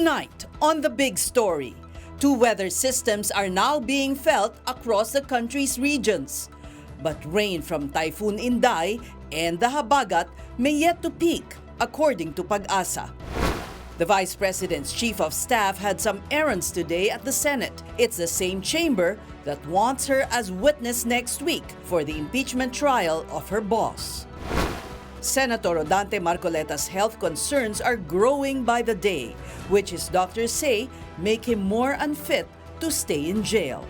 Tonight, on The Big Story, two weather systems are now being felt across the country's regions. But rain from Typhoon Inday and the Habagat may yet to peak, according to Pag-asa. The Vice President's Chief of Staff had some errands today at the Senate. It's the same chamber that wants her as witness next week for the impeachment trial of her boss. Senator Rodante Marcoleta's health concerns are growing by the day, which his doctors say make him more unfit to stay in jail.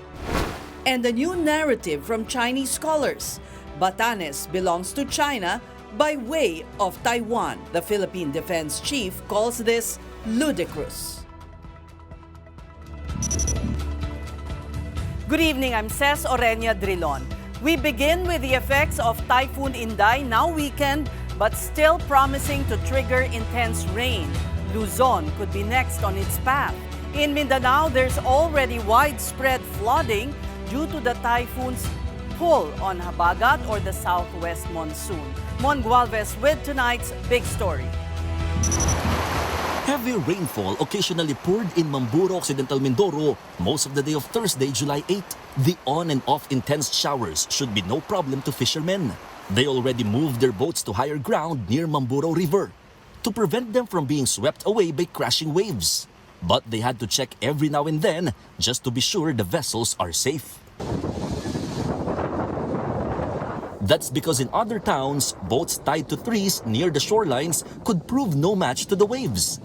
And a new narrative from Chinese scholars. Batanes belongs to China by way of Taiwan. The Philippine Defense Chief calls this ludicrous. Good evening, I'm Ces Oreña-Drilon. We begin with the effects of Typhoon Inday now weekend, but still promising to trigger intense rain. Luzon could be next on its path. In Mindanao, there's already widespread flooding due to the typhoon's pull on Habagat or the southwest monsoon. Mon Gualvez with tonight's big story. Heavy rainfall occasionally poured in Mamburo, Occidental Mindoro most of the day of Thursday, July 8. The on and off intense showers should be no problem to fishermen. They already moved their boats to higher ground near Mamburo River to prevent them from being swept away by crashing waves. But they had to check every now and then just to be sure the vessels are safe. That's because in other towns, boats tied to trees near the shorelines could prove no match to the waves.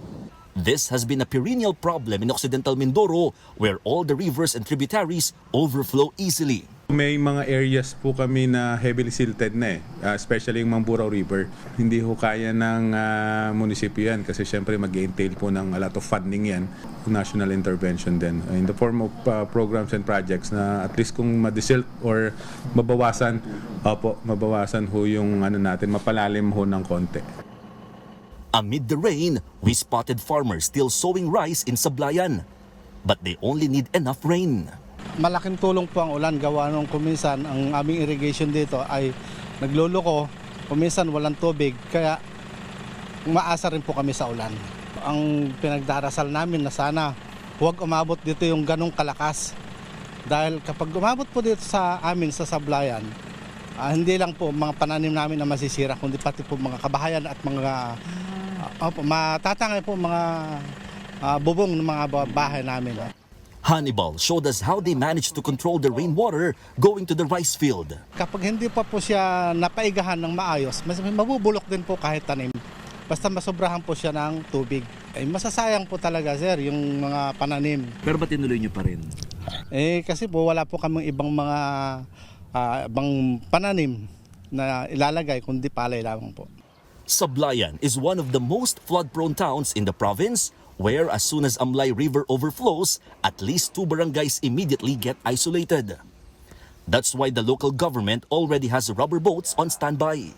This has been a perennial problem in Occidental Mindoro where all the rivers and tributaries overflow easily. May mga areas po kami na heavily silted na especially yung Mamburo River. Hindi ho kaya ng munisipyo yan kasi syempre mag-entail po ng a lot of funding yan. National intervention din in the form of programs and projects na at least kung ma-desilt or mabawasan ho yung natin, mapalalim ho ng konti. Amid the rain, we spotted farmers still sowing rice in Sablayan. But they only need enough rain. Malaking tulong po ang ulan gawa nung kuminsan ang aming irrigation dito ay nagluluko, kuminsan walang tubig kaya umaasa rin po kami sa ulan. Ang pinagdarasal namin na sana huwag umabot dito yung ganong kalakas dahil kapag umabot po dito sa amin sa Sablayan, hindi lang po mga pananim namin na masisira kundi pati po mga kabahayan at mga matatangay po mga bubong ng mga bahay namin. Hannibal showed us how they managed to control the rainwater going to the rice field. Kapag hindi pa po siya napaigahan ng maayos, mabubulok din po kahit tanim. Basta masobrahan po siya ng tubig. Masasayang po talaga, sir, yung mga pananim. Pero ba't tinuloy niyo pa rin? Kasi po wala po kaming ibang mga ibang pananim na ilalagay kundi palay lamang po. Sablayan is one of the most flood-prone towns in the province where as soon as Amlay River overflows, at least 2 barangays immediately get isolated. That's why the local government already has rubber boats on standby.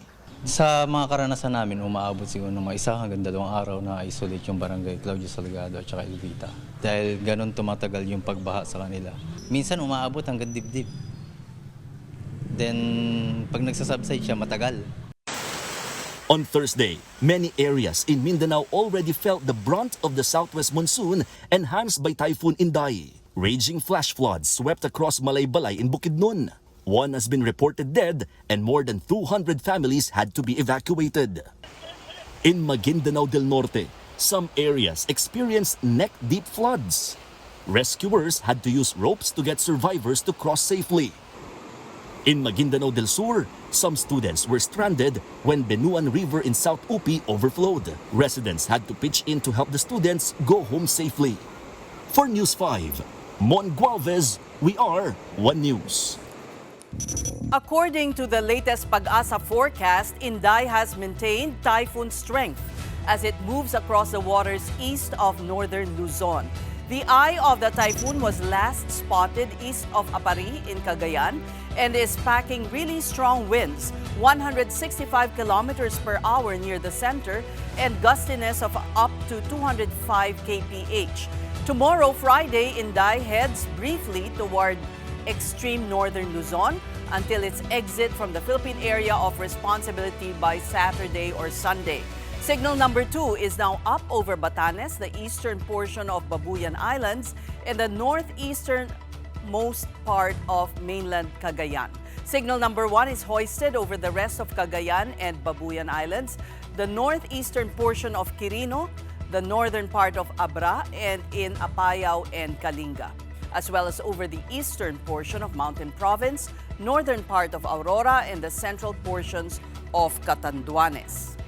Sa mga karanasan namin, umaabot siguro ng mga 1 hanggang 2 araw na isolate yung barangay Claudio Salgado at saka Elvita. Dahil ganun tumatagal yung pagbaha sa kanila. Minsan umaabot hanggang dibdib. Then pag nagsasubside siya, matagal. On Thursday, many areas in Mindanao already felt the brunt of the southwest monsoon enhanced by Typhoon Inday. Raging flash floods swept across Malaybalay in Bukidnon. One has been reported dead and more than 200 families had to be evacuated. In Maguindanao del Norte, some areas experienced neck-deep floods. Rescuers had to use ropes to get survivors to cross safely. In Maguindanao del Sur, some students were stranded when Benuan River in South Upi overflowed. Residents had to pitch in to help the students go home safely. For News 5, Mon Gualvez, we are One News. According to the latest Pag-asa forecast, Inday has maintained typhoon strength as it moves across the waters east of northern Luzon. The eye of the typhoon was last spotted east of Apari in Cagayan and is packing really strong winds, 165 kilometers per hour near the center and gustiness of up to 205 kph. Tomorrow, Friday, Inday heads briefly toward extreme northern Luzon until its exit from the Philippine Area of Responsibility by Saturday or Sunday. Signal number 2 is now up over Batanes, the eastern portion of Babuyan Islands, and the northeastern-most part of mainland Cagayan. Signal number 1 is hoisted over the rest of Cagayan and Babuyan Islands, the northeastern portion of Quirino, the northern part of Abra, and in Apayao and Kalinga, as well as over the eastern portion of Mountain Province, northern part of Aurora, and the central portions of Catanduanes.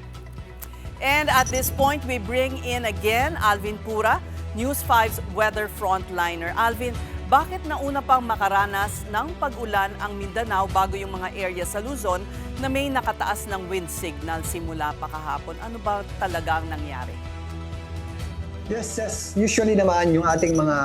And at this point, we bring in again Alvin Pura, News 5's weather frontliner. Alvin, bakit nauna pang makaranas ng pag-ulan ang Mindanao bago yung mga area sa Luzon na may nakataas ng wind signal simula pa kahapon? Ano ba talaga ang nangyari? Yes. Usually naman yung ating mga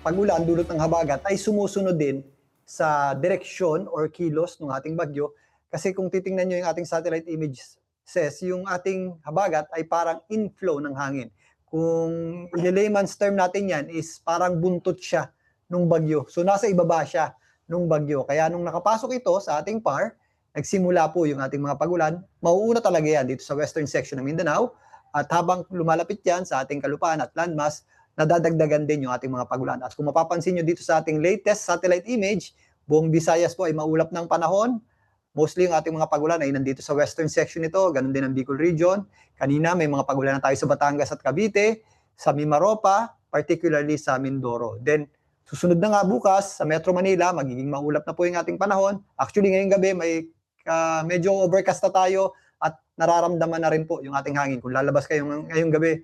pag-ulan dulot ng habagat ay sumusunod din sa direksyon or kilos ng ating bagyo. Kasi kung titingnan nyo yung ating satellite image says, yung ating habagat ay parang inflow ng hangin. Kung in layman's term natin yan is parang buntot siya nung bagyo. So nasa ibaba siya nung bagyo. Kaya nung nakapasok ito sa ating PAR, nagsimula po yung ating mga pag-ulan. Mauuna talaga yan dito sa western section ng Mindanao. At habang lumalapit yan sa ating kalupaan at landmass, nadadagdagan din yung ating mga pag-ulan. At kung mapapansin nyo dito sa ating latest satellite image, buong Visayas po ay maulap ng panahon. Mostly yung ating mga pag-ulan ay nandito sa western section nito, ganun din ang Bicol region. Kanina may mga pag-ulan na tayo sa Batangas at Cavite, sa Mimaropa, particularly sa Mindoro. Then susunod na nga bukas sa Metro Manila, magiging maulap na po yung ating panahon. Actually ngayong gabi may medyo overcast na tayo at nararamdaman na rin po yung ating hangin. Kung lalabas kayo ngayong gabi,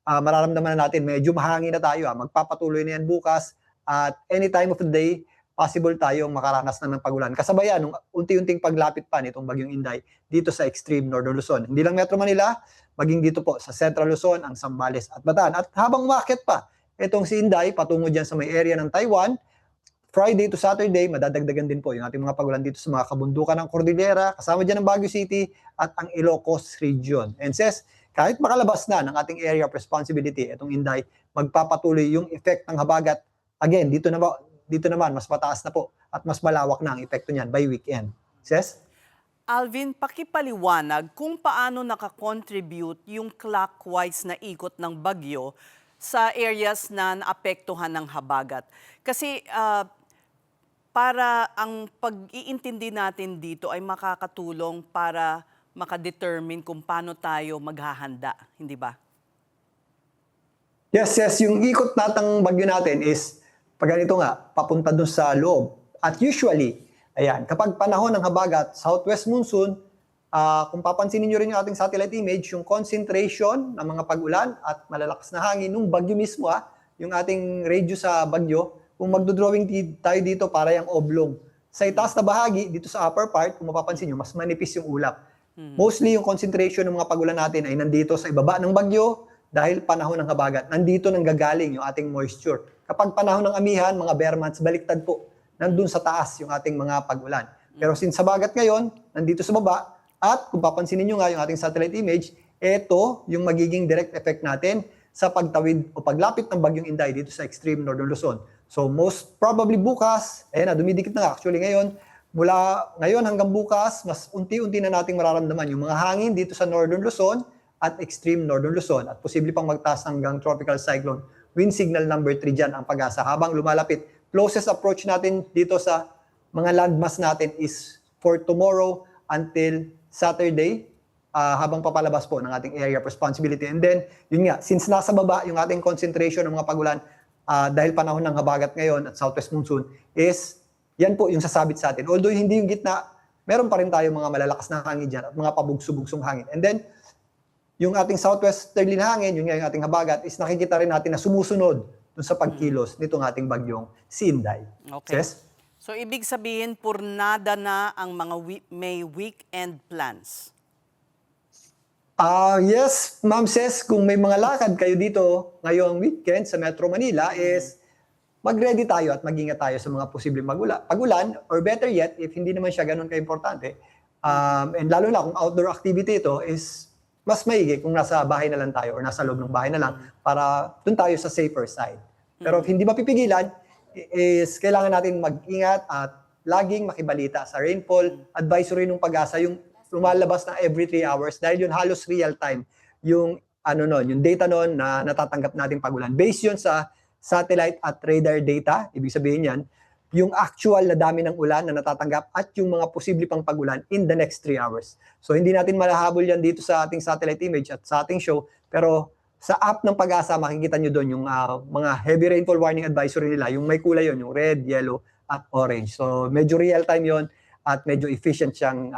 mararamdaman na natin medyo mahangin na tayo. Magpapatuloy na yan bukas at any time of the day, possible tayong makaranas na ng pag-ulan. Kasabayan, nung unti-unting paglapit pa nitong bagyong Inday dito sa extreme Northern Luzon. Hindi lang Metro Manila, maging dito po sa Central Luzon, ang Zambales at Bataan. At habang umakyat pa, itong si Inday, patungo dyan sa may area ng Taiwan, Friday to Saturday, madadagdagan din po yung ating mga pag-ulan dito sa mga kabundukan ng Cordillera, kasama dyan ang Baguio City at ang Ilocos region. And says, kahit makalabas na ng ating area of responsibility, itong Inday, magpapatuloy yung effect ng habagat. Again, dito naman, mas mataas na po at mas malawak na ang epekto niyan by weekend. Ses? Alvin, pakipaliwanag kung paano nakakontribute yung clockwise na ikot ng bagyo sa areas na naapektuhan ng habagat. Kasi para ang pag-iintindi natin dito ay makakatulong para makadetermine kung paano tayo maghahanda, hindi ba? Yes. Yung ikot natang bagyo natin is pag ganito nga, papunta dun sa loob. At usually, ayan, kapag panahon ng habagat, southwest monsoon, kung papansinin nyo rin yung ating satellite image, yung concentration ng mga pag-ulan at malalakas na hangin nung bagyo mismo, yung ating radius sa bagyo, kung magdodrawing tayo dito para yung oblong. Sa itaas na bahagi, dito sa upper part, kung mapapansin nyo, mas manipis yung ulap. Mostly yung concentration ng mga pag-ulan natin ay nandito sa ibaba ng bagyo dahil panahon ng habagat. Nandito nang gagaling yung ating moisture. Kapag panahon ng amihan, mga bare months, baliktad po. Nandun sa taas yung ating mga pag-ulan. Pero since habagat ngayon, nandito sa baba, at kung papansinin nyo nga yung ating satellite image, ito yung magiging direct effect natin sa pagtawid o paglapit ng bagyong Inday dito sa extreme Northern Luzon. So most probably bukas, dumidikit na nga actually ngayon, mula ngayon hanggang bukas, mas unti-unti na nating mararamdaman yung mga hangin dito sa Northern Luzon at extreme Northern Luzon at posible pang magtaas hanggang tropical cyclone. Wind signal number 3 dyan ang pag-asa habang lumalapit. Closest approach natin dito sa mga landmass natin is for tomorrow until Saturday habang papalabas po ng ating area of responsibility. And then, yun nga, since nasa baba yung ating concentration ng mga pag-ulan dahil panahon ng habagat ngayon at southwest monsoon is yan po yung sasabit sa atin. Although hindi yung gitna, meron pa rin tayo mga malalakas na hangin dyan at mga pabugso-bugsong hangin. And then, yung ating southwesterly na hangin, yun nga yung ating habagat, is nakikita rin natin na sumusunod dun sa pagkilos nitong ating bagyong si Inday. Okay. Ses? So ibig sabihin, purnada na ang mga may weekend plans. Yes, Ma'am Ses, kung may mga lakad kayo dito ngayong weekend sa Metro Manila is mag-ready tayo at mag-ingat tayo sa mga posibleng pag-ulan or better yet, if hindi naman siya ganun ka-importante, and lalo na kung outdoor activity ito is mas maigi kung nasa bahay na lang tayo or nasa loob ng bahay na lang para dun tayo sa safer side. Pero if hindi mapipigilan, is kailangan natin mag-ingat at laging makibalita sa rainfall advisory ng pag-asa, yung lumalabas na every 3 hours dahil yun halos real time yung yung data noon na natatanggap nating pagulan. Based yun sa satellite at radar data, ibig sabihin yan, yung actual na dami ng ulan na natatanggap at yung mga posible pang pagulan in the next 3 hours. So hindi natin malahabol yan dito sa ating satellite image at sa ating show, pero sa app ng Pag-asa, makikita nyo doon yung mga heavy rainfall warning advisory nila, yung may kulay yun, yung red, yellow, at orange. So medyo real time yon at medyo efficient siyang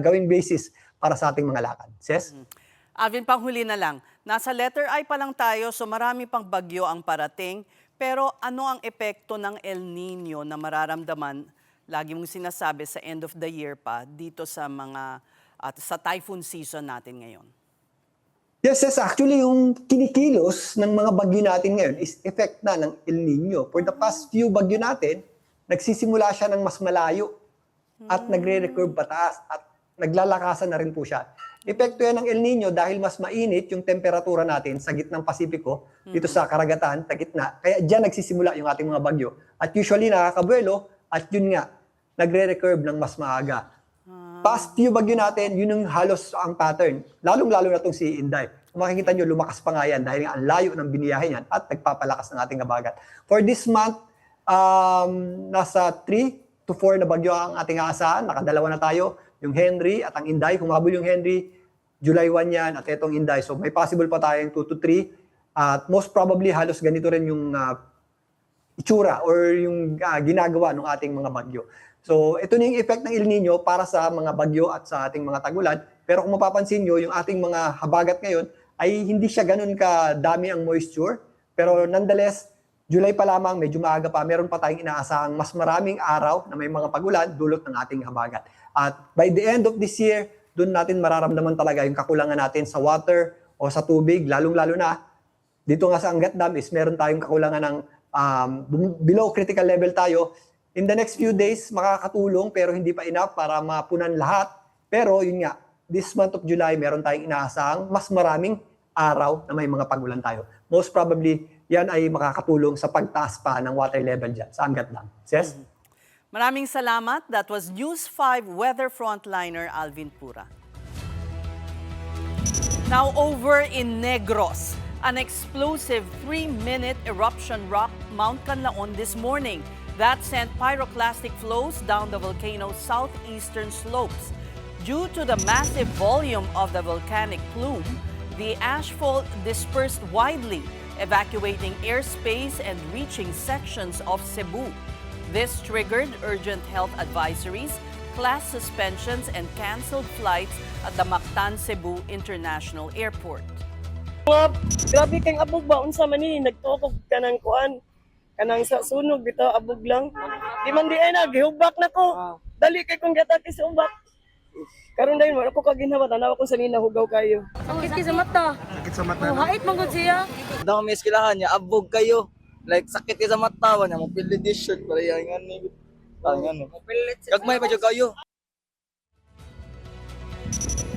gawing basis para sa ating mga lakad. Yes? Alvin, panghuli na lang. Nasa letter I pa lang tayo, so marami pang bagyo ang parating. Pero ano ang epekto ng El Nino na mararamdaman, lagi mong sinasabi sa end of the year pa, dito sa sa typhoon season natin ngayon? Yes, actually yung kinikilos ng mga bagyo natin ngayon is effect na ng El Nino. For the past few bagyo natin, nagsisimula siya ng mas malayo at nagre-recurve pataas at naglalakasan na rin po siya. Epekto yan ng El Nino dahil mas mainit yung temperatura natin sa gitnang Pasipiko, dito sa karagatan, sa gitna. Kaya dyan nagsisimula yung ating mga bagyo. At usually nakakabuelo at yun nga, nagre-recurve ng mas maaga. Past few bagyo natin, yun yung halos ang pattern. Lalong-lalo na itong si Inday. Kung makikita nyo, lumakas pa nga yan dahil ang layo ng biniyahe niyan at nagpapalakas ng ating habagat. For this month, nasa 3 to 4 na bagyo ang ating aasahan. Nakadalawa na tayo. Yung Henry at ang Inday. Humabol yung Henry, July 1 yan at itong Inday. So may possible pa tayong 2 to 3. At most probably halos ganito rin yung itsura or yung ginagawa ng ating mga bagyo. So ito na yung effect ng El Nino para sa mga bagyo at sa ating mga tagulan. Pero kung mapapansin nyo, yung ating mga habagat ngayon ay hindi siya ganun kadami ang moisture. Pero nonetheless, July pa lamang, medyo maaga pa, meron pa tayong inaasahang mas maraming araw na may mga pagulan dulot ng ating habagat. At by the end of this year, doon natin mararamdaman talaga yung kakulangan natin sa water o sa tubig, lalong-lalo na dito nga sa Angat Dam is meron tayong kakulangan ng below critical level tayo. In the next few days, makakatulong pero hindi pa enough para mapunan lahat. Pero yun nga, this month of July, meron tayong inaasahang mas maraming araw na may mga pagulan tayo. Most probably, yan ay makakatulong sa pagtaas pa ng water level dyan sa Angat Dam. Yes? Maraming salamat. That was News 5 weather frontliner Alvin Pura. Now over in Negros, an explosive 3-minute eruption rocked Mount Kanlaon this morning. That sent pyroclastic flows down the volcano's southeastern slopes. Due to the massive volume of the volcanic plume, the ashfall dispersed widely, evacuating airspace and reaching sections of Cebu. This triggered urgent health advisories, class suspensions, and canceled flights at the Mactan Cebu International Airport. Grabe kang abog ba unsa man ni nagtukog kanang kuan kanang sa sunog bitaw abog lang. Di man di ay nagihubak na ko. Dali kay kung gataki sa ubak. Karon dayon wala ko kaginhawa tanaw ko sa nina hugaw kayo. Sakit sa mata. Sakit sa mata. Hait man gud siya. Daw may eskwelahan niya, abog kayo. Like sakit ka sa mata niya, mo pili this shirt para yan ni. Gagmay pa jud kayo.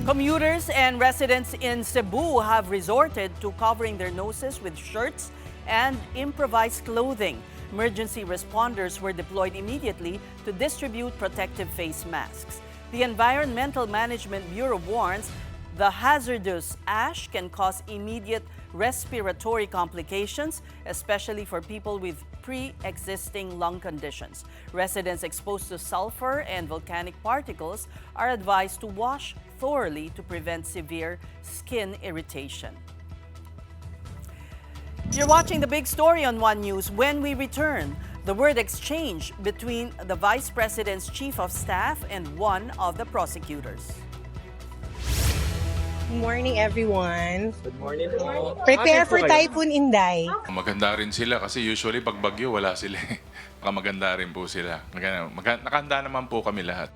Commuters and residents in Cebu have resorted to covering their noses with shirts and improvised clothing. Emergency responders were deployed immediately to distribute protective face masks. The Environmental Management Bureau warns the hazardous ash can cause immediate respiratory complications, especially for people with pre-existing lung conditions. Residents exposed to sulfur and volcanic particles are advised to wash thoroughly to prevent severe skin irritation. You're watching The Big Story on One News. When we return, the word exchange between the Vice President's Chief of Staff and one of the prosecutors. Good morning, everyone. Good morning po. Prepare for Typhoon Inday. Maganda rin sila kasi usually pag bagyo wala sila. Maganda rin po sila. Nakahanda naman po kami lahat.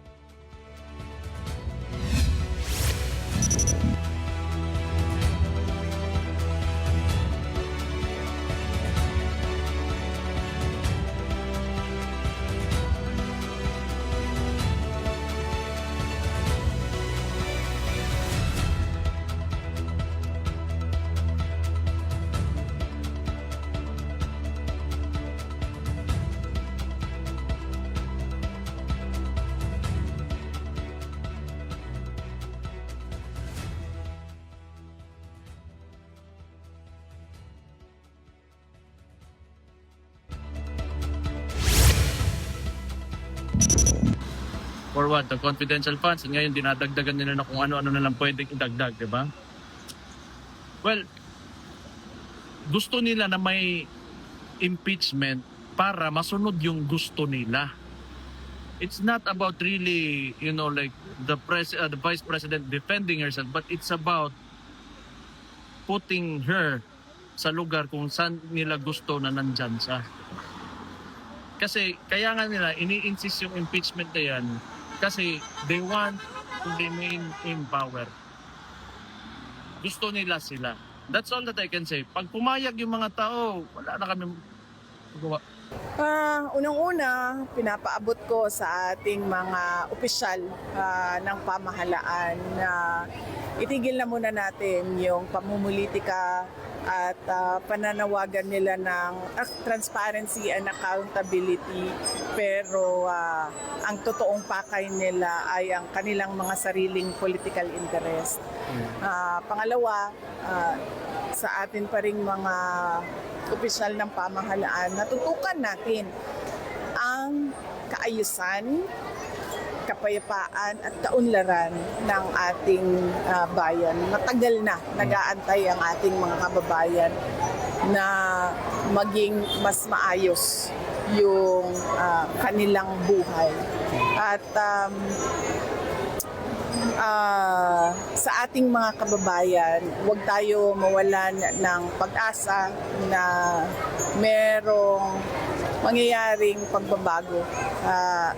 For what? The confidential funds. Ngayon, dinadagdagan nila na kung ano-ano na lang pwedeng idagdag, di ba? Well, gusto nila na may impeachment para masunod yung gusto nila. It's not about really, like the vice president defending herself, but it's about putting her sa lugar kung saan nila gusto na nandyan siya. Kasi kaya nga nila ini-insist yung impeachment na yan kasi they want to remain in power. Gusto nila sila. That's all that I can say. Pag pumayag yung mga tao, wala na kami magawa. Unang-una, pinapaabot ko sa ating mga opisyal ng pamahalaan na itigil na muna natin yung pamumulitika at pananawagan nila ng transparency and accountability, pero ang totoong pakay nila ay ang kanilang mga sariling political interest. Pangalawa, sa atin pa ring mga opisyal ng pamahalaan, natutukan natin ang kaayusan, kapayapaan at kaunlaran ng ating bayan. Matagal na nag-aantay ang ating mga kababayan na maging mas maayos yung kanilang buhay. At sa ating mga kababayan, huwag tayo mawalan ng pag-asa na merong mangyayaring pagbabago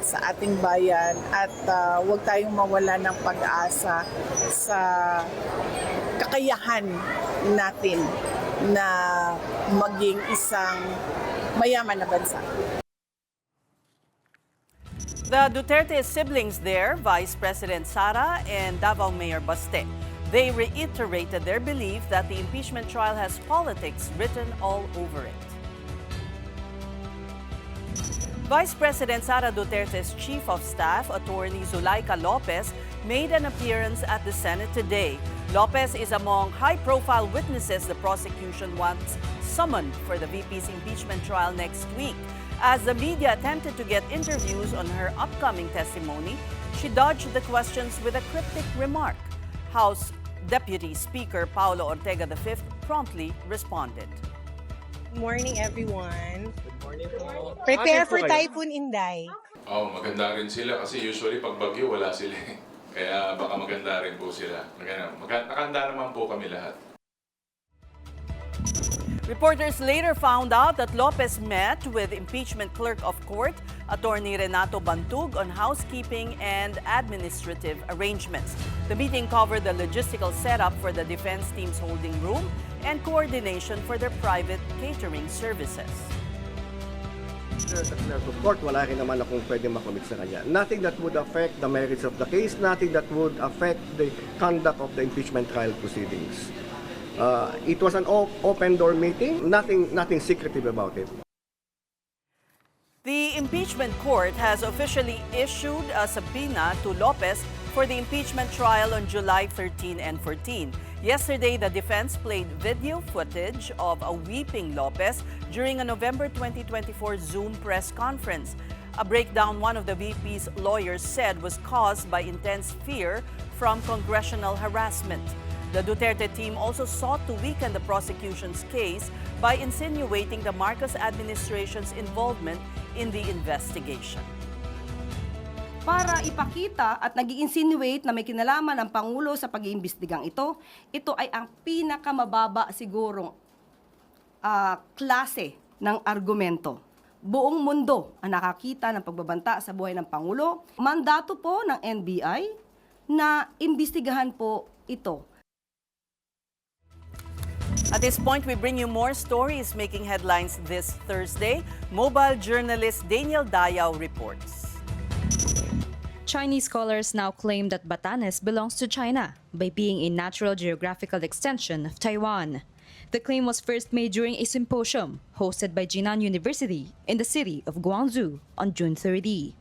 sa ating bayan at huwag tayong mawalan ng pag-asa sa kakayahan natin na maging isang mayaman na bansa. The Duterte siblings there, Vice President Sara and Davao Mayor Baste, they reiterated their belief that the impeachment trial has politics written all over it. Vice President Sara Duterte's Chief of Staff, Attorney Zulaika Lopez, made an appearance at the Senate today. Lopez is among high-profile witnesses the prosecution wants summoned for the VP's impeachment trial next week. As the media attempted to get interviews on her upcoming testimony, she dodged the questions with a cryptic remark. House Deputy Speaker Paulo Ortega V promptly responded. Good morning, everyone. Good morning po. Prepare for Typhoon Inday. Maganda rin sila kasi usually pag bagyo wala sila. Kaya baka maganda rin po sila. Nakahanda naman po kami lahat. Reporters later found out that Lopez met with impeachment clerk of court, Attorney Renato Bantug, on housekeeping and administrative arrangements. The meeting covered the logistical setup for the defense team's holding room and coordination for their private catering services. Sa clerk of court, wala rin naman akong pwede makomit sa kanya. Nothing that would affect the merits of the case, nothing that would affect the conduct of the impeachment trial proceedings. It was an open door meeting, nothing secretive about it. The impeachment court has officially issued a subpoena to Lopez for the impeachment trial on July 13 and 14. Yesterday, the defense played video footage of a weeping Lopez during a November 2024 Zoom press conference. A breakdown one of the VP's lawyers said was caused by intense fear from congressional harassment. The Duterte team also sought to weaken the prosecution's case by insinuating the Marcos administration's involvement in the investigation. Para ipakita at nag-i-insinuate na may kinalaman ang Pangulo sa pag-iimbestigang ito ay ang pinakamababa sigurong klase ng argumento. Buong mundo ang nakakita ng pagbabanta sa buhay ng Pangulo. Mandato po ng NBI na imbestigahan po ito. At this point, we bring you more stories making headlines this Thursday. Mobile journalist Daniel Dayao reports. Chinese scholars now claim that Batanes belongs to China by being a natural geographical extension of Taiwan. The claim was first made during a symposium hosted by Jinan University in the city of Guangzhou on June 30.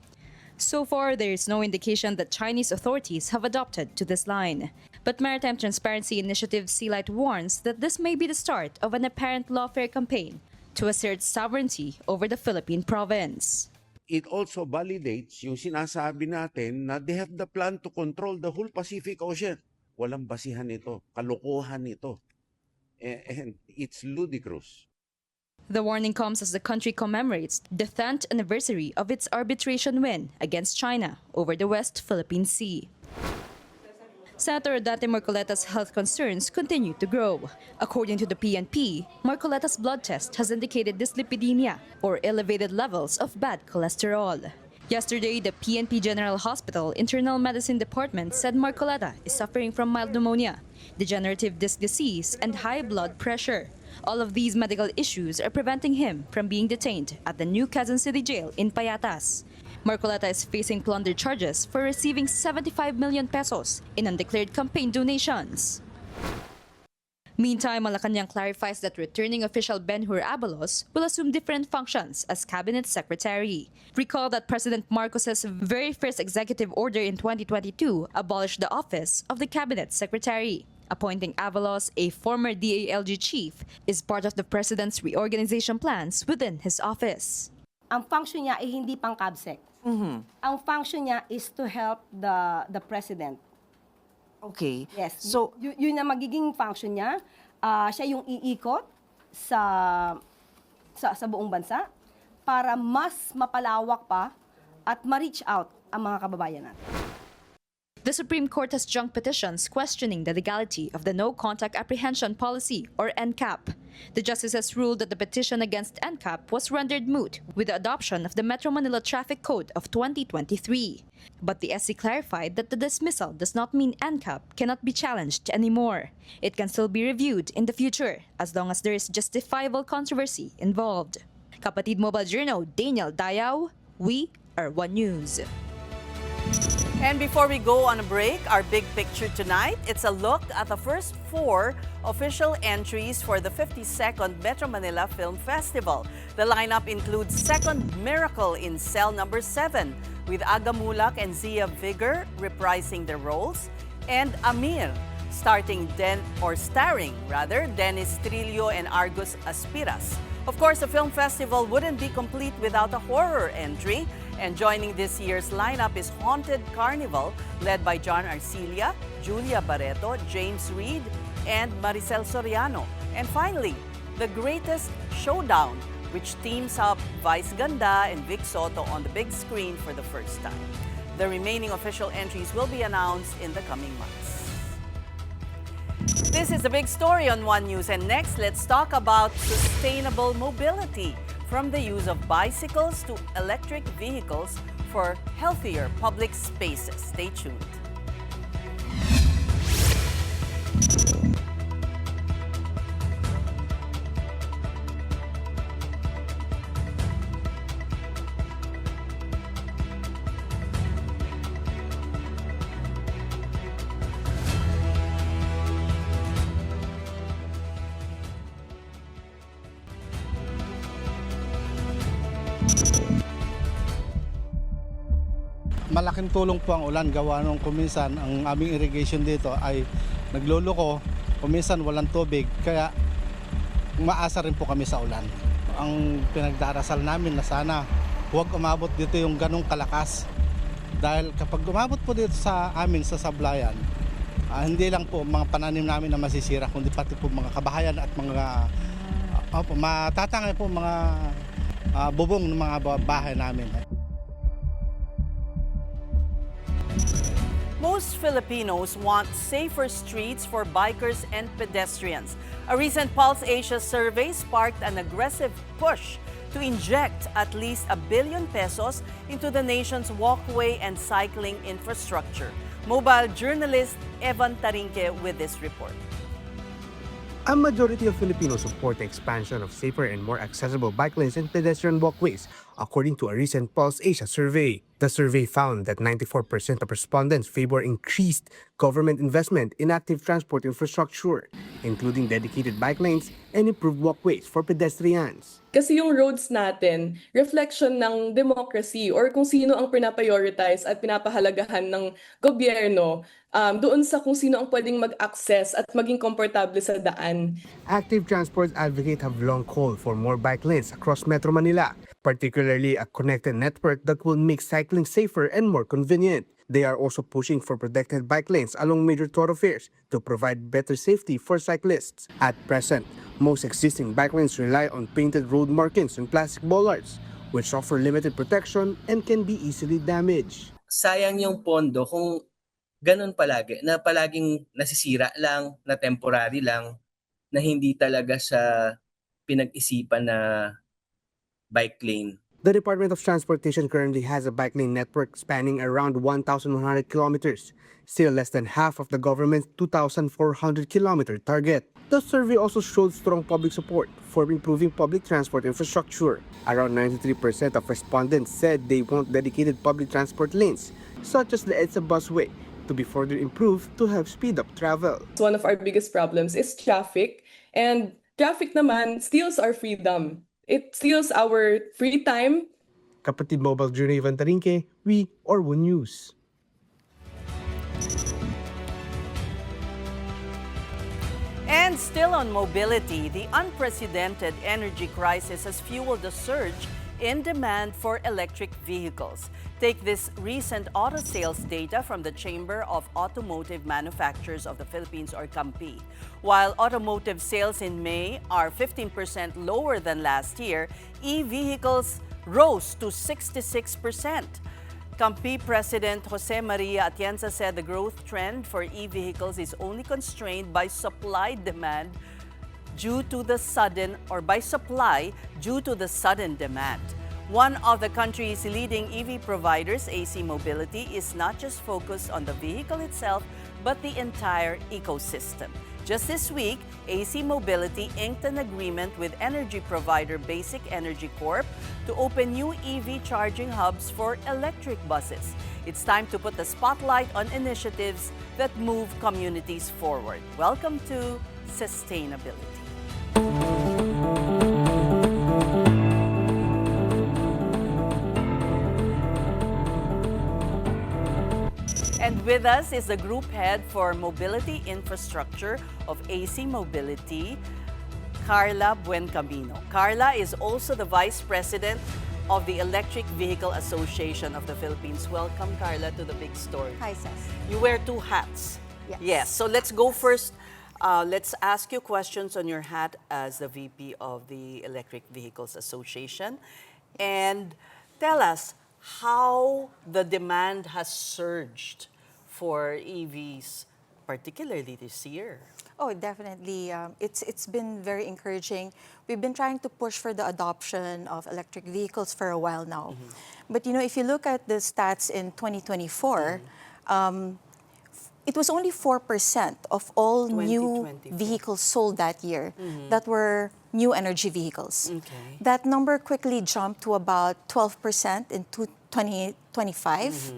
So far, there is no indication that Chinese authorities have adopted to this line. But Maritime Transparency Initiative Sealight warns that this may be the start of an apparent lawfare campaign to assert sovereignty over the Philippine province. it also validates yung sinasabi natin na they have the plan to control the whole Pacific Ocean. Walang basihan ito, kalokohan ito. And it's ludicrous. The warning comes as the country commemorates the 10th anniversary of its arbitration win against China over the West Philippine Sea. Senator Dante Marcoleta's health concerns continue to grow. According to the PNP, Marcoleta's blood test has indicated dyslipidemia, or elevated levels of bad cholesterol. Yesterday, the PNP General Hospital Internal Medicine Department said Marcoleta is suffering from mild pneumonia, degenerative disc disease, and high blood pressure. All of these medical issues are preventing him from being detained at the new Quezon City Jail in Payatas. Marcoleta is facing plunder charges for receiving 75 million pesos in undeclared campaign donations. Meantime, Malacanang clarifies that returning official Ben-Hur Abalos will assume different functions as cabinet secretary. Recall that President Marcos's very first executive order in 2022 abolished the office of the cabinet secretary. Appointing Abalos, a former DALG chief, is part of the president's reorganization plans within his office. Ang function niya ay hindi pang kabsec. Ang function niya is to help the president. Okay. Yes. So, Yun na magiging function niya. Siya yung iikot sa buong bansa para mas mapalawak pa at ma-reach out ang mga kababayan natin. The Supreme Court has junk petitions questioning the legality of the No Contact Apprehension Policy, or NCAP. The justices ruled that the petition against NCAP was rendered moot with the adoption of the Metro Manila Traffic Code of 2023. But the SC clarified that the dismissal does not mean NCAP cannot be challenged anymore. It can still be reviewed in the future as long as there is justifiable controversy involved. Kapatid Mobile Journal, Daniel Dayaw, we are One News. And before we go on a break, our big picture tonight, it's a look at the first 4 official entries for the 52nd Metro Manila Film Festival. The lineup includes Second Miracle in Cell Number 7, with Aga Mulak and Zia Vigor reprising their roles, and Amir, starring Dennis Trillo and Argus Aspiras. Of course, the film festival wouldn't be complete without a horror entry. And joining this year's lineup is Haunted Carnival, led by John Arcilia, Julia Barreto, James Reid, and Maricel Soriano. And finally, The Greatest Showdown, which teams up Vice Ganda and Vic Soto on the big screen for the first time. The remaining official entries will be announced in the coming months. This is the big story on One News. And next, let's talk about sustainable mobility. From the use of bicycles to electric vehicles for healthier public spaces. Stay tuned. Malaking tulong po ang ulan gawa nung kuminsan ang aming irrigation dito ay nagluluko, kuminsan walang tubig kaya umaasa rin po kami sa ulan. Ang pinagdarasal namin na sana huwag umabot dito yung ganong kalakas dahil kapag umabot po dito sa amin sa sablayan, hindi lang po mga pananim namin na masisira kundi pati po mga kabahayan at mga matatangay po mga bubong ng mga bahay namin. Most Filipinos want safer streets for bikers and pedestrians. A recent Pulse Asia survey sparked an aggressive push to inject at least 1 billion pesos into the nation's walkway and cycling infrastructure. Mobile journalist Evan Tarinque with this report. A majority of Filipinos support the expansion of safer and more accessible bike lanes and pedestrian walkways, according to a recent Pulse Asia survey. The survey found that 94% of respondents favor increased government investment in active transport infrastructure, including dedicated bike lanes and improved walkways for pedestrians. Kasi yung roads natin, reflection ng democracy or kung sino ang pinaprioritize at pinapahalagahan ng gobyerno doon sa kung sino ang pwedeng mag-access at maging komportable sa daan. Active transport advocates have long called for more bike lanes across Metro Manila. particularly a connected network that will make cycling safer and more convenient. They are also pushing for protected bike lanes along major thoroughfares to provide better safety for cyclists. At present, most existing bike lanes rely on painted road markings and plastic bollards, which offer limited protection and can be easily damaged. Sayang yung pondo kung ganun palagi, na palaging nasisira lang, na temporary lang, na hindi talaga siya pinag-isipan na bike lane. The Department of Transportation currently has a bike lane network spanning around 1,100 kilometers, still less than half of the government's 2,400-kilometer target. The survey also showed strong public support for improving public transport infrastructure. Around 93% of respondents said they want dedicated public transport lanes, such as the EDSA busway, to be further improved to help speed up travel. One of our biggest problems is traffic, and traffic naman steals our freedom. It steals our free time. Kapatid Mobile Journey Ivan Tarinque, We Orwo News. And still on mobility, the unprecedented energy crisis has fueled a surge in demand for electric vehicles. Take this recent auto sales data from the Chamber of Automotive Manufacturers of the Philippines, or CAMPI. While automotive sales in May are 15% lower than last year, e-vehicles rose to 66%. CAMPI President Jose Maria Atienza said the growth trend for e-vehicles is only constrained by supply-demand due to the sudden demand. One of the country's leading EV providers, AC Mobility, is not just focused on the vehicle itself, but the entire ecosystem. Just this week, AC Mobility inked an agreement with energy provider Basic Energy Corp to open new EV charging hubs for electric buses. It's time to put the spotlight on initiatives that move communities forward. Welcome to Sustainability. And with us is the Group Head for Mobility Infrastructure of AC Mobility, Carla Buencamino. Carla is also the Vice President of the Electric Vehicle Association of the Philippines. Welcome, Carla, to the big story. Hi, Cess. You wear two hats. Yes. So let's go first. Let's ask you questions on your hat as the VP of the Electric Vehicles Association. And tell us how the demand has surged for EVs, particularly this year. Oh, definitely. It's been very encouraging. We've been trying to push for the adoption of electric vehicles for a while now. But if you look at the stats in 2024, it was only 4% of all new vehicles sold that year that were new energy vehicles. That number quickly jumped to about 12% in 2025.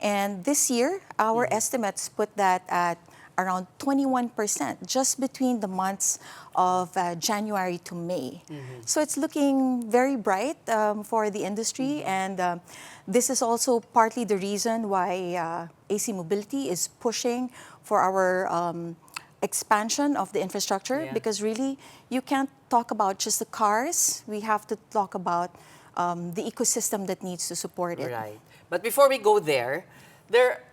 And this year, our estimates put that at around 21% just between the months of January to May. So it's looking very bright for the industry, and this is also partly the reason why AC Mobility is pushing for our expansion of the infrastructure, because really you can't talk about just the cars. We have to talk about the ecosystem that needs to support it. Right. But before we go there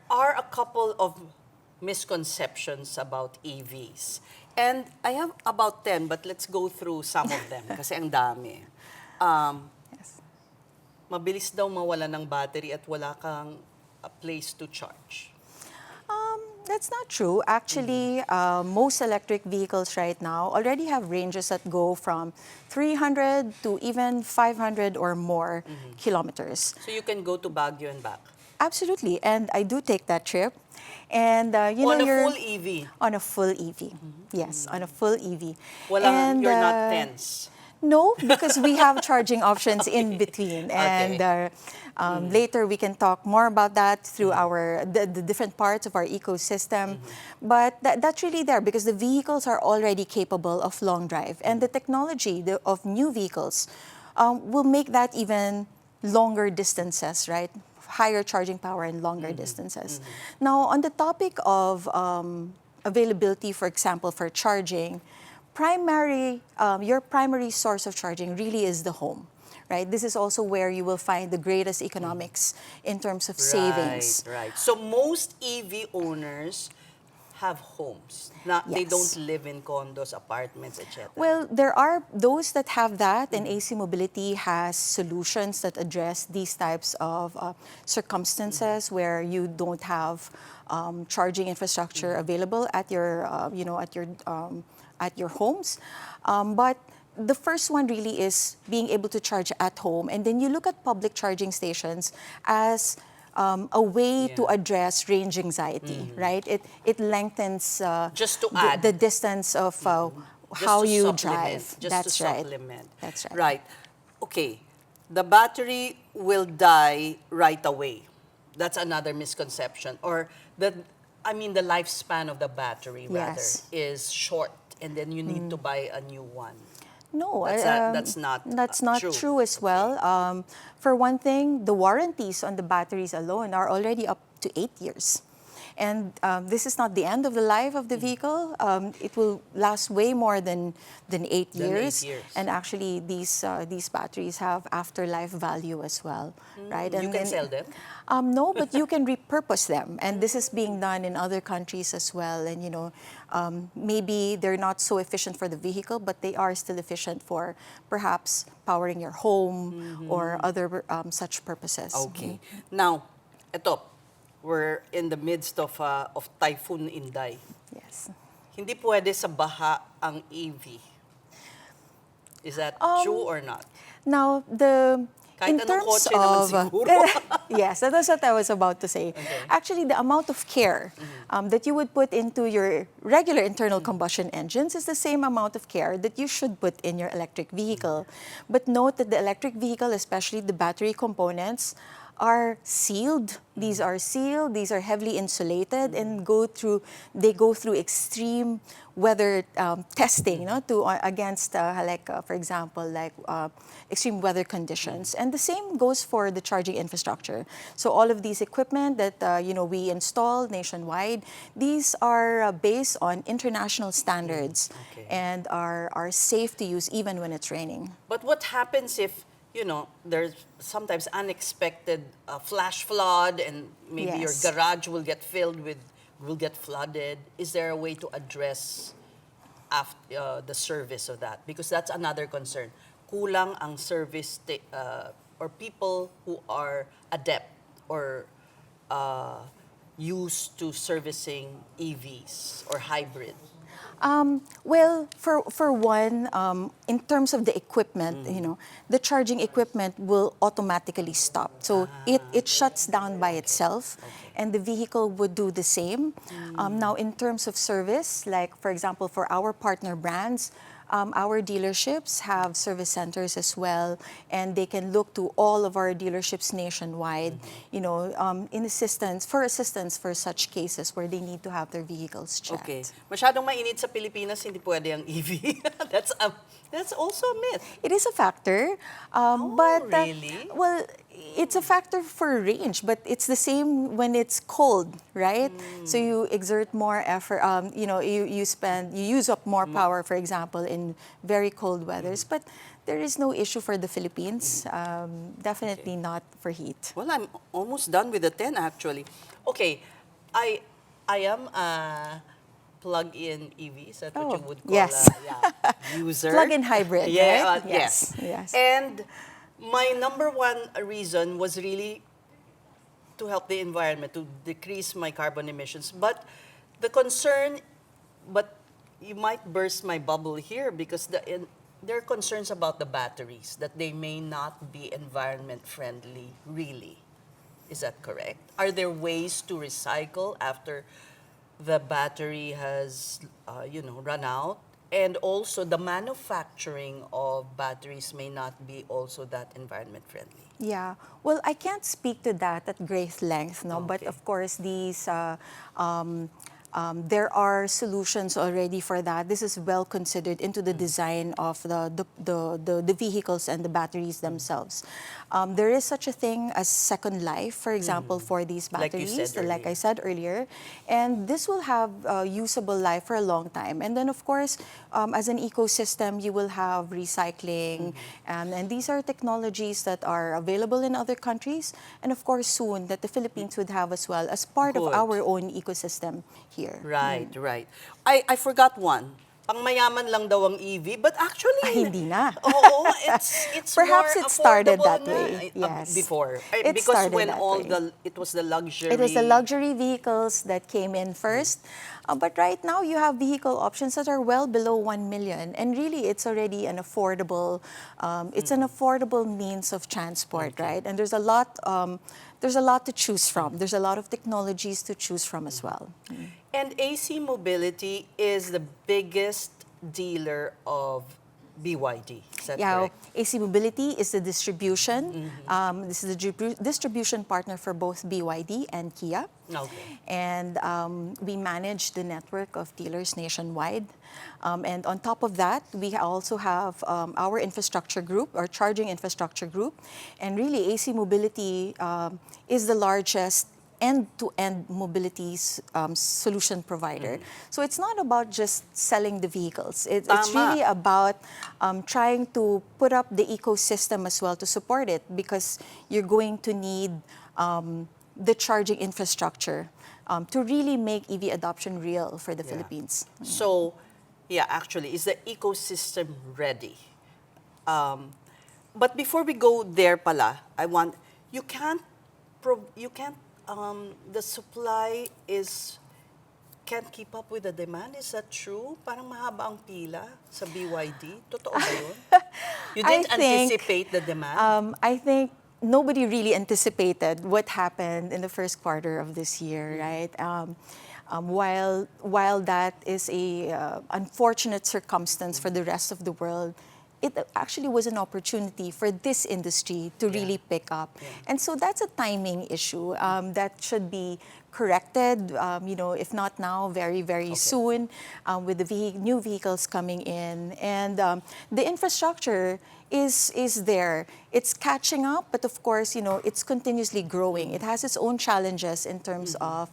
are a couple of misconceptions about EVs. And I have about 10, but let's go through some of them kasi ang dami. Mabilis daw mawala ng battery at wala kang a place to charge. That's not true. Actually, most electric vehicles right now already have ranges that go from 300 to even 500 or more kilometers. So you can go to Baguio and back? Absolutely, and I do take that trip. And on a full EV? On a full EV, yes, on a full EV. You're not tense? No, because we have charging options in between. And later we can talk more about that through the different parts of our ecosystem. But that's really there because the vehicles are already capable of long drive. And the technology of new vehicles will make that even longer distances, right? Higher charging power and longer distances. Now, on the topic of availability, for example, for charging, your primary source of charging really is the home, right? This is also where you will find the greatest economics in terms of savings. Right. So most EV owners have homes. They Yes. don't live in condos, apartments, etc. Well, there are those that have that, and AC Mobility has solutions that address these types of circumstances where you don't have charging infrastructure available at your, at your homes. But the first one really is being able to charge at home, and then you look at public charging stations as a way to address range anxiety, right? It lengthens Just to add. the distance of how you drive. Just That's to right. supplement. That's right. Right. Okay. The battery will die right away. That's another misconception. Or the lifespan of the battery rather Yes. is short, and then you need to buy a new one. No, That's not true as well. For one thing, the warranties on the batteries alone are already up to 8 years. And this is not the end of the life of the vehicle. It will last way more than 8 years. And actually, these batteries have afterlife value as well, right? You can sell them? No, but you can repurpose them, and this is being done in other countries as well. And maybe they're not so efficient for the vehicle, but they are still efficient for perhaps powering your home or other such purposes. Okay. Now, ito, we're in the midst of Typhoon Inday. Yes. Hindi pwede sa baha ang EV. Is that true or not? Now, Kahit in anong terms kotse naman of siguro. yes, that was what I was about to say. Okay. Actually, the amount of care that you would put into your regular internal combustion engines is the same amount of care that you should put in your electric vehicle. But note that the electric vehicle, especially the battery components, are sealed. These are sealed. These are heavily insulated and they go through extreme weather testing, against for example, extreme weather conditions. And the same goes for the charging infrastructure. So all of these equipment that we install nationwide, these are based on international standards and are safe to use even when it's raining. But what happens if there's sometimes unexpected flash flood, and maybe your Yes. garage will get flooded? Is there a way to address the service of that? Because that's another concern. Kulang ang service or people who are adept or used to servicing EVs or hybrid. Well, for one, in terms of the equipment, the charging equipment will automatically stop. So it shuts down by itself, and the vehicle would do the same. Now, in terms of service, like for example, for our partner brands, our dealerships have service centers as well, and they can look to all of our dealerships nationwide, in assistance for such cases where they need to have their vehicles checked. Okay. Masyadong mainit sa Pilipinas, hindi pwede ang EV. That's also a myth. It is a factor, but really? Well, it's a factor for range, but it's the same when it's cold, right? So you exert more effort. You use up more power, for example, in very cold weathers. But there is no issue for the Philippines. Definitely not for heat. Well, I'm almost done with the 10 actually. Okay, I am a plug-in EV. Is that what you would call yes. a user? Plug-in hybrid, yeah, right? yes. And my number one reason was really to help the environment, to decrease my carbon emissions. But the concern, but you might burst my bubble here, because there are concerns about the batteries, that they may not be environment friendly, really. Is that correct? Are there ways to recycle after the battery has, run out? And also, the manufacturing of batteries may not be also that environment friendly. Yeah, well, I can't speak to that at great length, no. But of course, these There are solutions already for that. This is well considered into the design of the vehicles and the batteries themselves. There is such a thing as second life, for example, for these Like you batteries, said like I said earlier. And this will have usable life for a long time. And then, of course, as an ecosystem, you will have recycling. And these are technologies that are available in other countries. And of course, soon that the Philippines would have as well as part of Good. our own ecosystem here. Right, right. I forgot one. Pangmayaman lang daw ang EV, but actually, Hindi na. Oo, it's Perhaps more it started affordable that na, way. Yes. before. It Because started when that all way. it was the luxury. It was the luxury vehicles that came in first. But right now, you have vehicle options that are well below 1 million. And really, it's already an affordable, it's an affordable means of transport, right? And there's a lot to choose from. There's a lot of technologies to choose from as well. And AC Mobility is the biggest dealer of BYD. Is that correct? AC Mobility is the distribution. This is the distribution partner for both BYD and Kia. Okay. And we manage the network of dealers nationwide. And on top of that, we also have our infrastructure group, our charging infrastructure group. And really, AC Mobility is the largest end-to-end mobility solution provider. So it's not about just selling the vehicles. It's really about trying to put up the ecosystem as well to support it, because you're going to need the charging infrastructure to really make EV adoption real for the Philippines. So, yeah, actually, is the ecosystem ready? But before we go there pala, you can't, the supply can't keep up with the demand. Is that true? Parang mahaba ang pila sa BYD. Totoo ba yun? You didn't anticipate the demand? I think nobody really anticipated what happened in the first quarter of this year, right? While that is a unfortunate circumstance for the rest of the world, it actually was an opportunity for this industry to really pick up. And so that's a timing issue that should be corrected, if not now, very, very soon, with the new vehicles coming in. And the infrastructure is there. It's catching up, but of course, it's continuously growing. It has its own challenges in terms of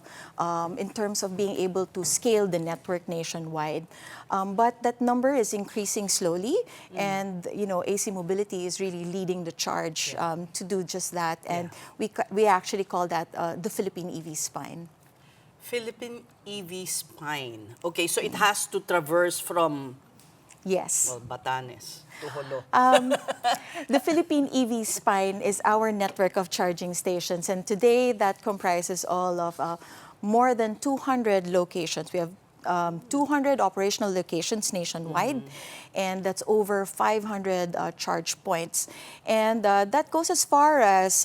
being able to scale the network nationwide. But that number is increasing slowly, and AC Mobility is really leading the charge to do just that. And we actually call that the Philippine EV spine. Philippine EV spine. Okay, so it has to traverse from Batanes to Holo. The Philippine EV spine is our network of charging stations, and today that comprises all of more than 200 locations. We have 200 operational locations nationwide, and that's over 500 charge points. And that goes as far as...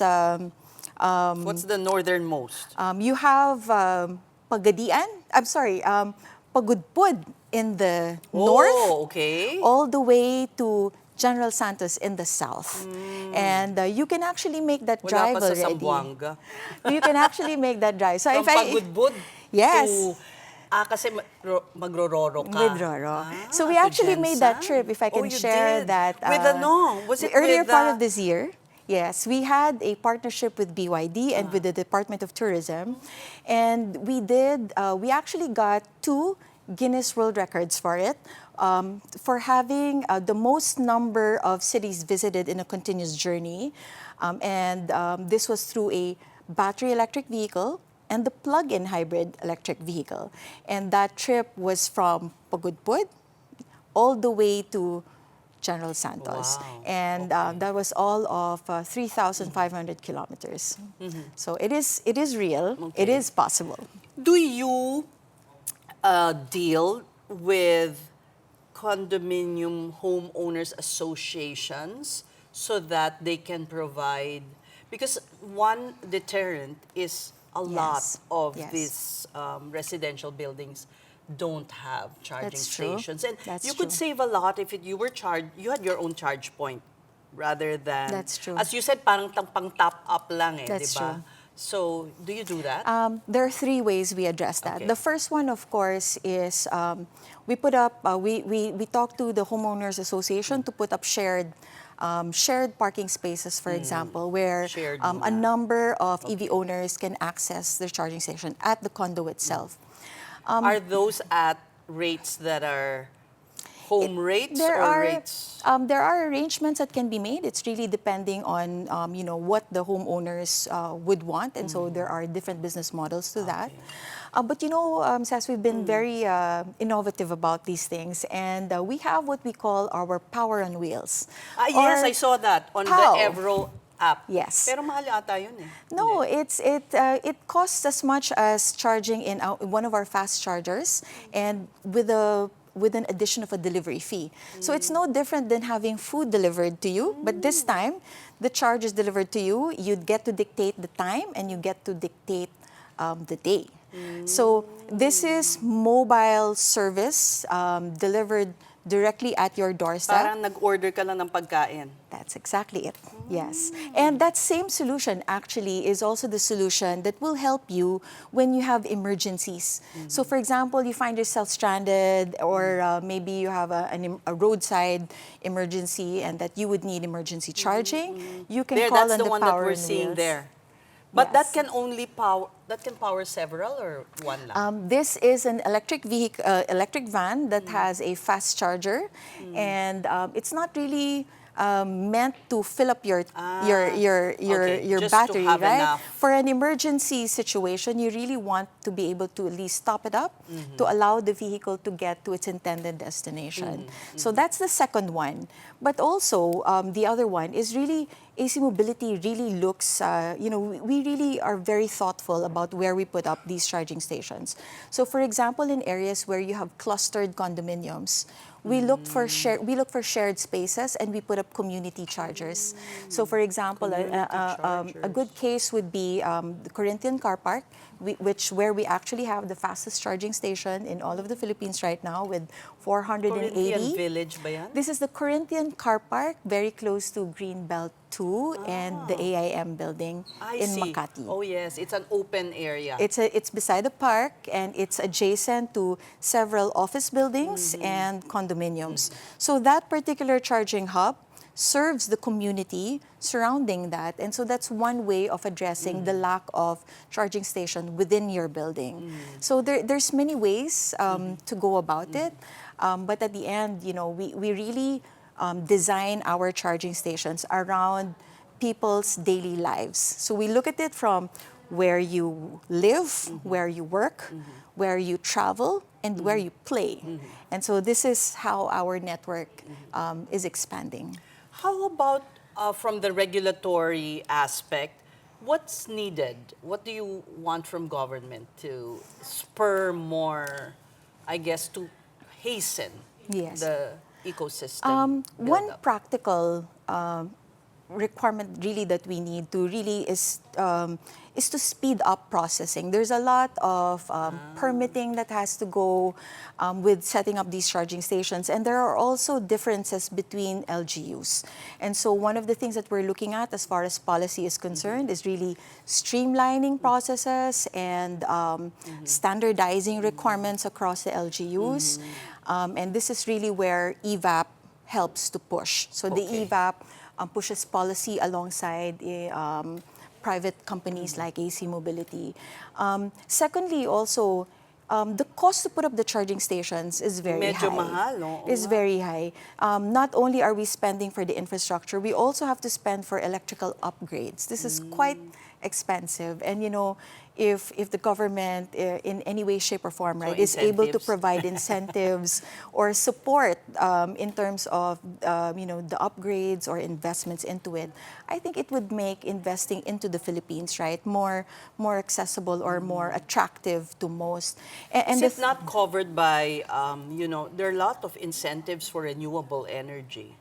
what's the northernmost? You have Pagadian, Pagudpud in the north, all the way to General Santos in the south. And you can actually make that drive Wala pa sa already. Zamboanga. You can actually make that drive. So From Pagudpud yes. kasi magro-roro ka. With Roro. So we actually made that trip, if I can share that. With was it earlier with, part of this year? Yes, we had a partnership with BYD and with the Department of Tourism. And we actually got 2 Guinness World Records for it, for having the most number of cities visited in a continuous journey. And this was through a battery electric vehicle and the plug-in hybrid electric vehicle. And that trip was from Pagudpud all the way to General Santos. Wow. And that was all of 3,500 kilometers. So it is real. It is possible. Do you deal with condominium homeowners associations so that they can provide, because one deterrent is a lot of these residential buildings don't have charging stations. And you could save a lot if you had your own charge point rather than, That's true. as you said, parang pang top up lang That's di ba? true. So, do you do that? There are three ways we address that. Okay. The first one, of course, is we put up, we talk to the homeowners association to put up shared parking spaces, for example, where a number of EV owners can access their charging station at the condo itself. Are those at rates that are home rates There or are rates? there are arrangements that can be made. It's really depending on what the homeowners would want, and so there are different business models to that. But Sas, we've been very innovative about these things, and we have what we call our Power on Wheels. Yes, or I saw that on POW. the Evro app. Yes. Pero mahal ata yun eh. No, it costs as much as charging in one of our fast chargers, and with an addition of a delivery fee. So it's no different than having food delivered to you, but this time the charge is delivered to you. You get to dictate the time, and you get to dictate the day. So this is mobile service delivered directly at your doorstep. Parang nag-order ka lang ng pagkain. That's exactly it. Yes. And that same solution actually is also the solution that will help you when you have emergencies. So for example, you find yourself stranded, or maybe you have a roadside emergency and that you would need emergency charging. You can call that's on the the one that Power we're on seeing Wheels. there. But Yes. that can power several or one lang? This is an electric vehicle, electric van that has a fast charger, and it's not really meant to fill up your just to battery, have right? enough. For an emergency situation, you really want to be able to at least stop it up to allow the vehicle to get to its intended destination. So that's the second one. But also, the other one is really AC Mobility really looks, we really are very thoughtful about where we put up these charging stations. So for example, in areas where you have clustered condominiums, we look for shared spaces, and we put up community chargers. So for example, a good case would be the Corinthian Car Park, where we actually have the fastest charging station in all of the Philippines right now with 480. Corinthian Village ba yan? This is the Corinthian Car Park, very close to Greenbelt 2 and the AIM building in Makati. Oh yes, it's an open area. It's beside the park, and it's adjacent to several office buildings and condominiums. So that particular charging hub serves the community surrounding that, and so that's one way of addressing the lack of charging station within your building. So there's many ways to go about it, but at the end, we really design our charging stations around people's daily lives. So we look at it from where you live, where you work, where you travel, and where you play. And so this is how our network is expanding. How about from the regulatory aspect, what's needed? What do you want from government to spur more, I guess, to hasten the ecosystem? One practical requirement really that we need to really is to speed up processing. There's a lot of permitting that has to go with setting up these charging stations, and there are also differences between LGUs. And so one of the things that we're looking at as far as policy is concerned is really streamlining processes and standardizing requirements across the LGUs. And this is really where EVAP helps to push. So the EVAP pushes policy alongside private companies like AC Mobility. Secondly, also, the cost to put up the charging stations is very high. Medyo mahal, no? Is very high. Not only are we spending for the infrastructure, we also have to spend for electrical upgrades. This is quite expensive, and if the government in any way, shape, or form, right, is able to provide incentives or support in terms of the upgrades or investments into it, I think it would make investing into the Philippines, right, more accessible or more attractive to most. And is it not covered by there are a lot of incentives for renewable energy?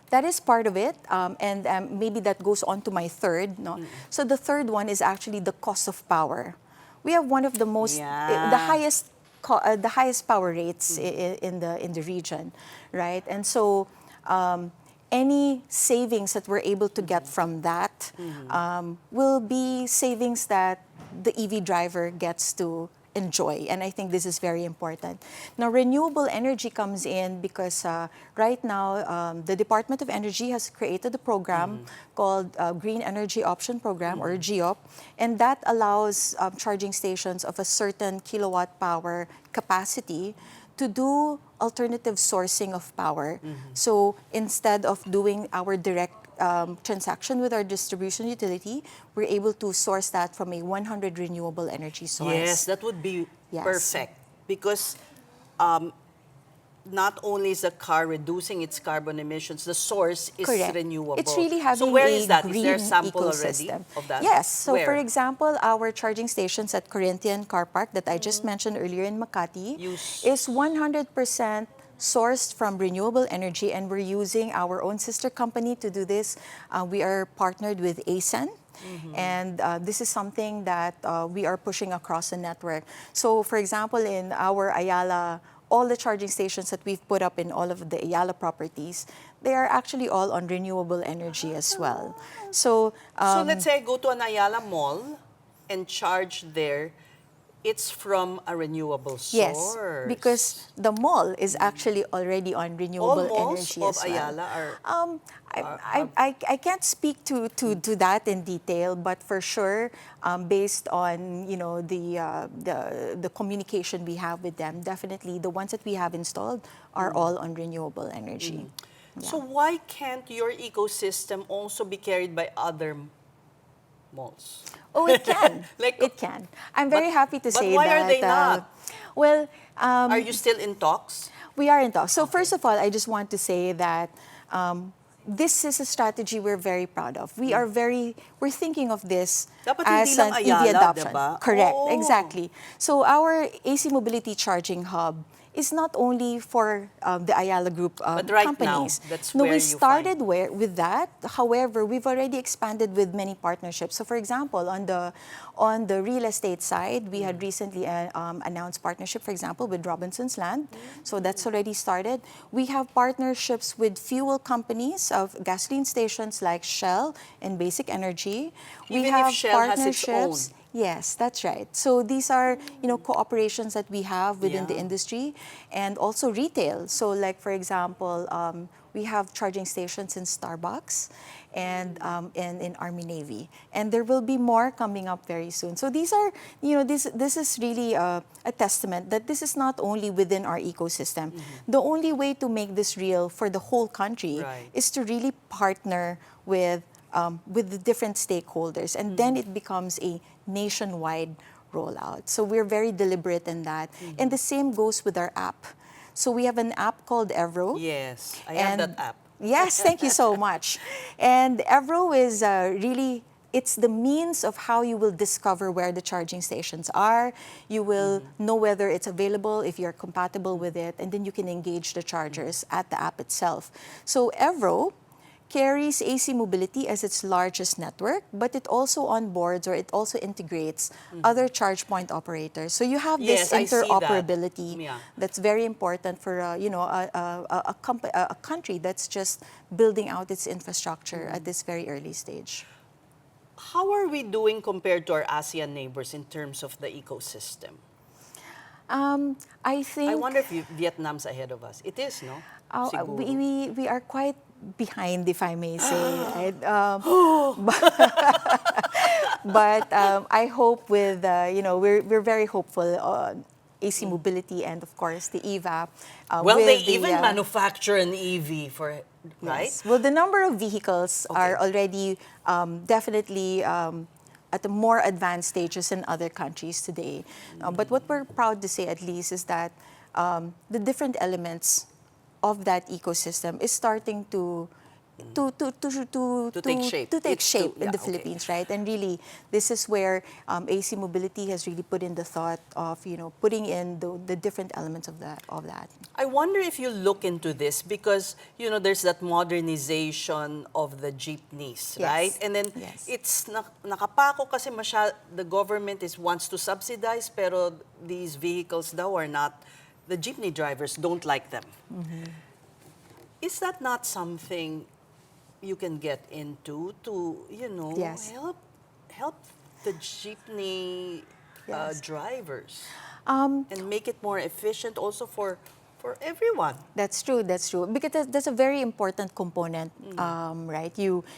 That is part of it, and maybe that goes on to my third. So the third one is actually the cost of power. We have one of the most, the highest power rates in the region, right? And so any savings that we're able to get from that will be savings that the EV driver gets to enjoy. And I think this is very important. Now, renewable energy comes in because right now, the Department of Energy has created a program called Green Energy Option Program, or GEOP, and that allows charging stations of a certain kilowatt power capacity to do alternative sourcing of power. So instead of doing our direct transaction with our distribution utility, we're able to source that from a 100 renewable energy source. Yes, that would be Yes. perfect because not only is the car reducing its carbon emissions, the source is Correct. renewable. It's really having so where a is that? Is green there a sample ecosystem already of that? Yes. So Where? for example, our charging stations at Corinthian Car Park that I just mentioned earlier in Makati is 100% sourced from renewable energy, and we're using our own sister company to do this. We are partnered with ASEN. And this is something that we are pushing across the network. So for example, in our Ayala, all the charging stations that we've put up in all of the Ayala properties, they are actually all on renewable energy as well. So, So let's say I go to an Ayala mall and charge there. It's from a renewable source. yes, because the mall is actually already on renewable All malls energy of as well. Ayala are... I can't speak to that in detail, but for sure, based on the communication we have with them, definitely the ones that we have installed are all on renewable energy. So why can't your ecosystem also be carried by other malls? Oh, it can. It can. I'm very happy to say that. But why are they not? Well, are you still in talks? We are in talks. So first of all, I just want to say that this is a strategy we're very proud of. We're thinking of this Dapat as hindi lang an Ayala, EV adoption. diba? Correct, Oo. exactly. So our AC Mobility Charging Hub is not only for the Ayala Group But right companies. now, that's No, where we you started with that. However, we've already expanded with many partnerships. So for example, on the real estate side, we had recently announced partnership, for example, with Robinson's Land. So that's already started. We have partnerships with fuel companies of gasoline stations like Shell and Basic Energy. We Even have if Shell has its partnerships. own. Yes, that's right. So these are, cooperations that we have within the Yeah. industry, and also retail. So like, for example, we have charging stations in Starbucks and in Army Navy. And there will be more coming up very soon. So these are, this is really a testament that this is not only within our ecosystem. The only way to make this real for the whole country is to really partner with the different stakeholders, and then it becomes a nationwide rollout. So we're very deliberate in that. And the same goes with our app. So we have an app called Evro. Yes, I have that app. Yes, thank you so much. And Evro is really, it's the means of how you will discover where the charging stations are. You will know whether it's available, if you're compatible with it, and then you can engage the chargers at the app itself. So Evro carries AC Mobility as its largest network, but it also onboards, or it also integrates other charge point operators. So you have this Yes, I see that. interoperability Yeah. that's very important for a country that's just building out its infrastructure at this very early stage. How are we doing compared to our ASEAN neighbors in terms of the ecosystem? I think... I wonder if Vietnam's ahead of us. It is, no? Siguro. We are quite behind, if I may say. Right? But I hope with, we're very hopeful on AC Mobility and, of course, the EVAP. Well, they even manufacture an EV for it, right? Yes. Well, the number of vehicles are already definitely at a more advanced stages in other countries today. But what we're proud to say, at least, is that the different elements of that ecosystem is starting to take shape in the Philippines, right? And really, this is where AC Mobility has really put in the thought of, putting in the different elements of that. I wonder if you look into this because, there's that modernization of the jeepneys, right? And then it's nakapako kasi the government wants to subsidize, pero these vehicles daw are not, the jeepney drivers don't like them. Is that not something you can get into to, Yes. help the jeepney Yes. drivers Um, and make it more efficient also for everyone. That's true. That's true. Because that's a very important component, right?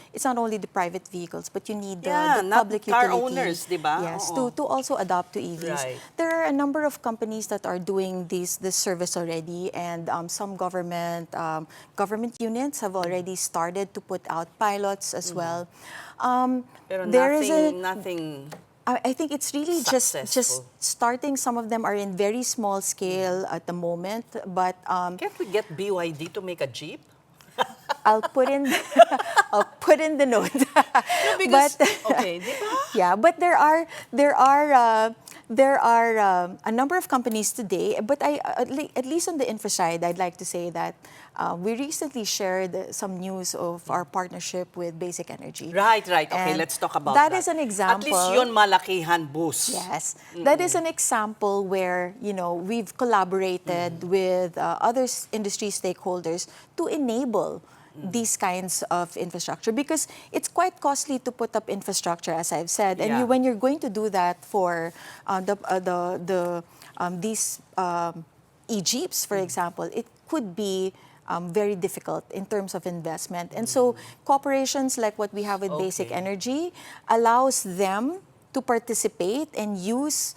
It's not only the private vehicles, but you need the not public car utility. owners, di ba? Yes, Oo. to also adopt to EVs. Right. There are a number of companies that are doing this service already, and some government units have already started to put out pilots as well. Pero There is nothing. I think it's really just Successful. starting. Some of them are in very small scale at the moment, but Can't we get BYD to make a jeep? I'll put in the note. Because, but okay, di ba? yeah, but there are a number of companies today. But at least on the infra side, I'd like to say that we recently shared some news of our partnership with Basic Energy. Right. Okay, And let's talk about that. That is an example. At least yun malakihan boost. Yes, that is an example where we've collaborated with other industry stakeholders to enable these kinds of infrastructure, because it's quite costly to put up infrastructure, as I've said, and Yeah. when you're going to do that for these e-jeeps, for example, it could be very difficult in terms of investment. And so corporations like what we have with Basic Okay. Energy allows them to participate and use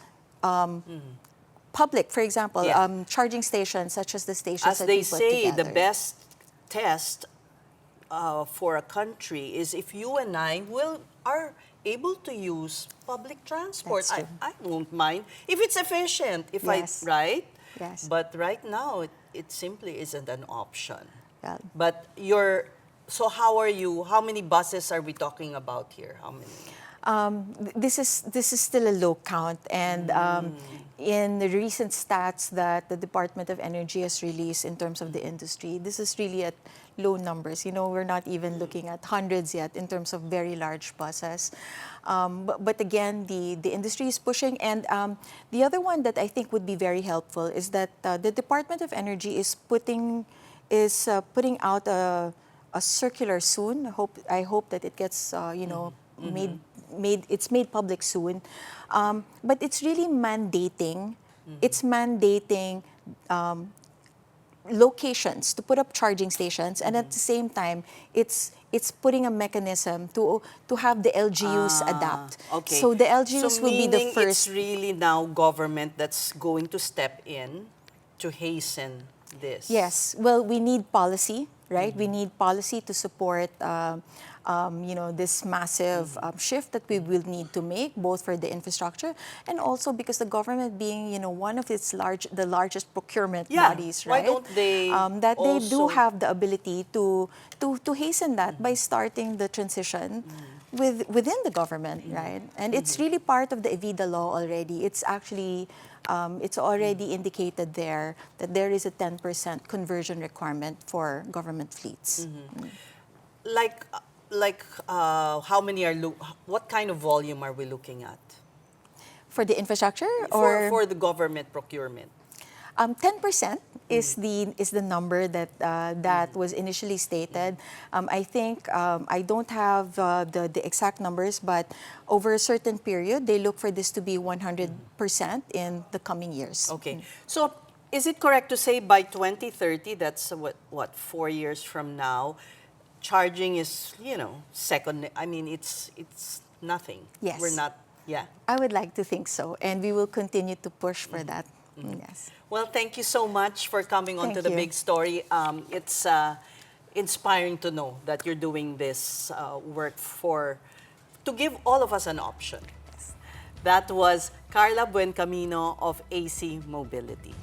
public, for example, Yeah. charging stations such as the stations As that they we put say, the together. best test for a country is if you and I are able to use public transport. That's true. I won't mind if it's efficient. Yes. Right? Yes. But right now, it simply isn't an option. Yeah. But so how are you? How many buses are we talking about here? How many? This is still a low count, and in the recent stats that the Department of Energy has released in terms of the industry, this is really at low numbers. We're not even looking at hundreds yet in terms of very large buses. But again, the industry is pushing, and the other one that I think would be very helpful is that the Department of Energy is putting out a circular soon. I hope that it gets made public soon. But it's really mandating. It's mandating locations to put up charging stations, and at the same time, it's putting a mechanism to have the LGUs adapt. Okay. So the LGUs will be the meaning first. It's really now government that's going to step in to hasten this. Yes. Well, we need policy, right? We need policy to support this massive shift that we will need to make, both for the infrastructure and also because the government being, one of the largest procurement bodies, right? Why don't they that they do also- have the ability to hasten that by starting the transition within the government, right? And it's really part of the EVIDA law already. It's actually it's already indicated there that there is a 10% conversion requirement for government fleets. Like how many what kind of volume are we looking at? For the infrastructure, or For the government procurement? 10% is the number that was initially stated. I think I don't have the exact numbers, but over a certain period, they look for this to be 100% in the coming years. Okay. So is it correct to say by 2030, that's what 4 years from now, charging is, second, I mean, it's nothing. Yes. We're not, yeah. I would like to think so, and we will continue to push for that. Yes. Well, thank you so much for coming on to Thank the you. big story. It's inspiring to know that you're doing this work to give all of us an option. That was Carla Buencamino of AC Mobility.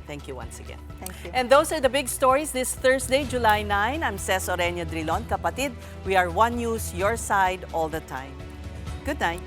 Thank you once again. Thank you. And those are the big stories this Thursday, July 9. I'm Ces Oreña-Drilon. Kapatid, we are One News, your side all the time. Good night.